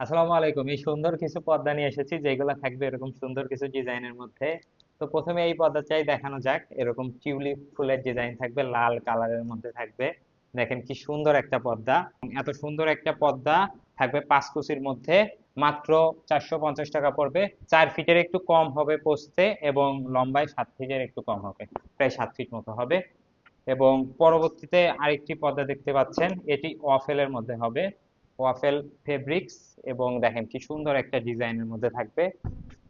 আসসালামু আলাইকুম। এই সুন্দর কিছু পর্দা নিয়ে এসেছি যেগুলো থাকবে এরকম সুন্দর কিছু ডিজাইনের মধ্যে। তো প্রথমে এই পর্দাটাই দেখানো যাক। এরকম টিউলিপ ফুলের ডিজাইন থাকবে, লাল কালারের মধ্যে থাকবে। দেখেন কি সুন্দর একটা পর্দা। এত সুন্দর একটা পর্দা থাকবে 5 কুচির মধ্যে। মাত্র 450 টাকা পড়বে। 4 ফিটের একটু কম হবে পোস্তে, এবং লম্বায় 7 ফিটের একটু কম হবে, প্রায় 7 ফিট মতো হবে। এবং পরবর্তীতে আরেকটি পর্দা দেখতে পাচ্ছেন, এটি ওয়াফেলের মধ্যে হবে, ওয়াফেল ফেব্রিক্স। এবং দেখেন কি সুন্দর একটা ডিজাইনের মধ্যে থাকবে,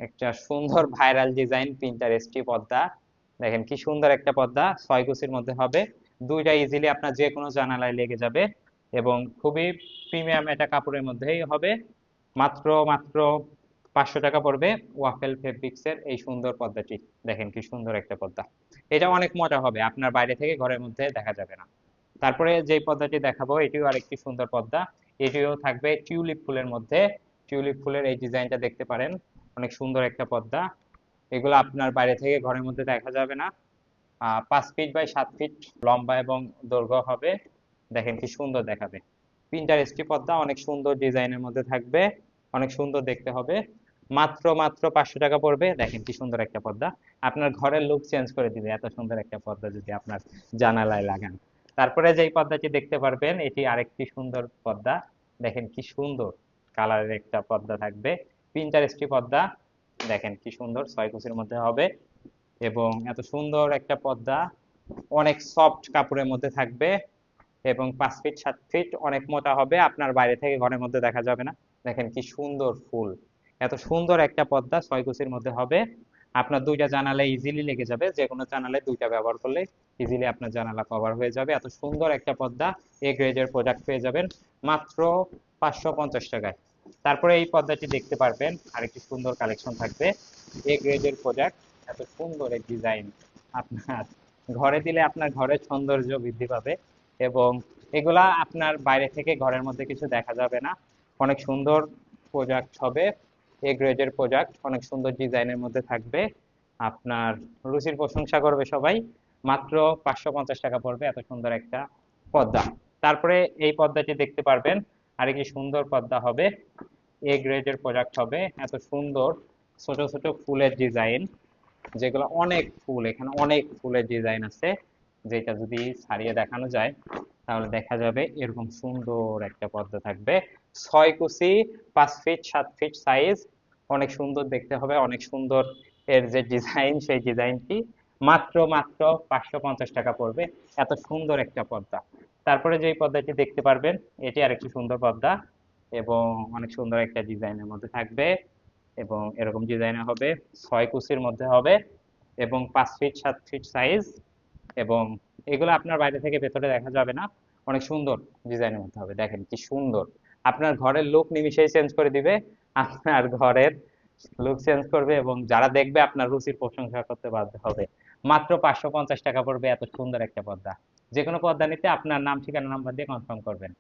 একটা সুন্দর ভাইরাল ডিজাইন পিন্টারেস্টি পর্দা। দেখেন কি সুন্দর একটা পর্দা, 6 কুচির মধ্যে হবে। দুইটা ইজিলি আপনার যে কোনো জানালায় লেগে যাবে, এবং খুবই প্রিমিয়াম একটা কাপড়ের মধ্যেই হবে। মাত্র মাত্র 500 টাকা পড়বে ওয়াফেল ফেব্রিক্সের এই সুন্দর পর্দাটি। দেখেন কি সুন্দর একটা পর্দা, এটা অনেক মজা হবে, আপনার বাইরে থেকে ঘরের মধ্যে দেখা যাবে না। তারপরে যে পর্দাটি দেখাবো এটিও আরেকটি সুন্দর পর্দা। এটিও থাকবে টিউলিপ ফুলের মধ্যে। টিউলিপ ফুলের এই ডিজাইনটা দেখতে পারেন, অনেক সুন্দর একটা পর্দা। এগুলো আপনার বাইরে থেকে ঘরের মধ্যে দেখা যাবে না। 5 ফিট বাই 7 ফিট লম্বা এবং দৈর্ঘ্য হবে। দেখেন কি সুন্দর দেখাবে, পিন্টারেস্টি পর্দা, অনেক সুন্দর ডিজাইনের মধ্যে থাকবে, অনেক সুন্দর দেখতে হবে। মাত্র মাত্র 500 টাকা পড়বে। দেখেন কি সুন্দর একটা পর্দা, আপনার ঘরের লুক চেঞ্জ করে দিবে এত সুন্দর একটা পর্দা যদি আপনার জানালায় লাগান। তারপরে যেই পর্দাটি দেখতে পারবেন এটি আরেকটি সুন্দর পর্দা। দেখেন কি সুন্দর কালারের একটা পর্দা থাকবে, পিন্টারেস্টি পর্দা। দেখেন কি সুন্দর, 6 কুচির মধ্যে হবে। এবং এত সুন্দর একটা পর্দা অনেক সফট কাপড়ের মধ্যে থাকবে, এবং 5 ফিট 7 ফিট অনেক মোটা হবে, আপনার বাইরে থেকে ঘরের মধ্যে দেখা যাবে না। দেখেন কি সুন্দর ফুল, এত সুন্দর একটা পর্দা 6 কুচির মধ্যে হবে। আপনার দুইটা জানালা ইজিলি লেগে যাবে, যে কোনো জানালায় দুইটা ব্যবহার করলে ইজিলি আপনার জানালা কভার হয়ে যাবে। এত সুন্দর একটা পর্দা এ গ্রেডের প্রোডাক্ট পেয়ে যাবেন মাত্র 550 টাকায়। তারপরে এই পর্দাটি দেখতে পারবেন, আরেকটি সুন্দর কালেকশন থাকবে এ গ্রেডের প্রোডাক্ট। এত সুন্দর এক ডিজাইন, আপনার ঘরে দিলে আপনার ঘরের সৌন্দর্য বৃদ্ধি পাবে। এবং এগুলা আপনার বাইরে থেকে ঘরের মধ্যে কিছু দেখা যাবে না, অনেক সুন্দর প্রোডাক্ট হবে। এ গ্রেডের প্রোডাক্ট অনেক সুন্দর ডিজাইনের মধ্যে থাকবে, আপনার রুচির প্রশংসা করবে সবাই। মাত্র 550 টাকা পড়বে এত সুন্দর একটা পর্দা। তারপরে এই পর্দাটি দেখতে পারবেন, আরেকটি সুন্দর পর্দা হবে, এ গ্রেডের প্রোডাক্ট হবে। এত সুন্দর ছোট ছোট ফুলের ডিজাইন, যেগুলো অনেক ফুল, এখানে অনেক ফুলের ডিজাইন আছে, যেটা যদি ছাড়িয়ে দেখানো যায় তাহলে দেখা যাবে এরকম সুন্দর একটা পর্দা থাকবে। 6 কুচি, 5 ফিট 7 ফিট সাইজ, অনেক সুন্দর দেখতে হবে, অনেক সুন্দর এর যে ডিজাইন সেই ডিজাইনটি। মাত্র মাত্র 550 টাকা পড়বে এত সুন্দর একটা পর্দা। তারপরে যে পর্দাটি দেখতে পারবেন এটি আরেকটি সুন্দর পর্দা, এবং অনেক সুন্দর একটা ডিজাইনের মধ্যে থাকবে, এবং এরকম ডিজাইনের হবে, 6 কুচির মধ্যে হবে, এবং 5 ফিট 7 ফিট সাইজ। এবং এগুলো আপনার বাইরে থেকে ভেতরে দেখা যাবে না, অনেক সুন্দর ডিজাইনের মধ্যে হবে। দেখেন কি সুন্দর, আপনার ঘরের লুক নিমিশেই চেঞ্জ করে দিবে, আপনার ঘরের লুক চেঞ্জ করবে, এবং যারা দেখবে আপনার রুচির প্রশংসা করতে বাধ্য হবে। মাত্র 550 টাকা পড়বে এত সুন্দর একটা পর্দা। যে কোনো পর্দা নিতে আপনার নাম ঠিকানা নাম্বার দিয়ে কনফার্ম করবেন।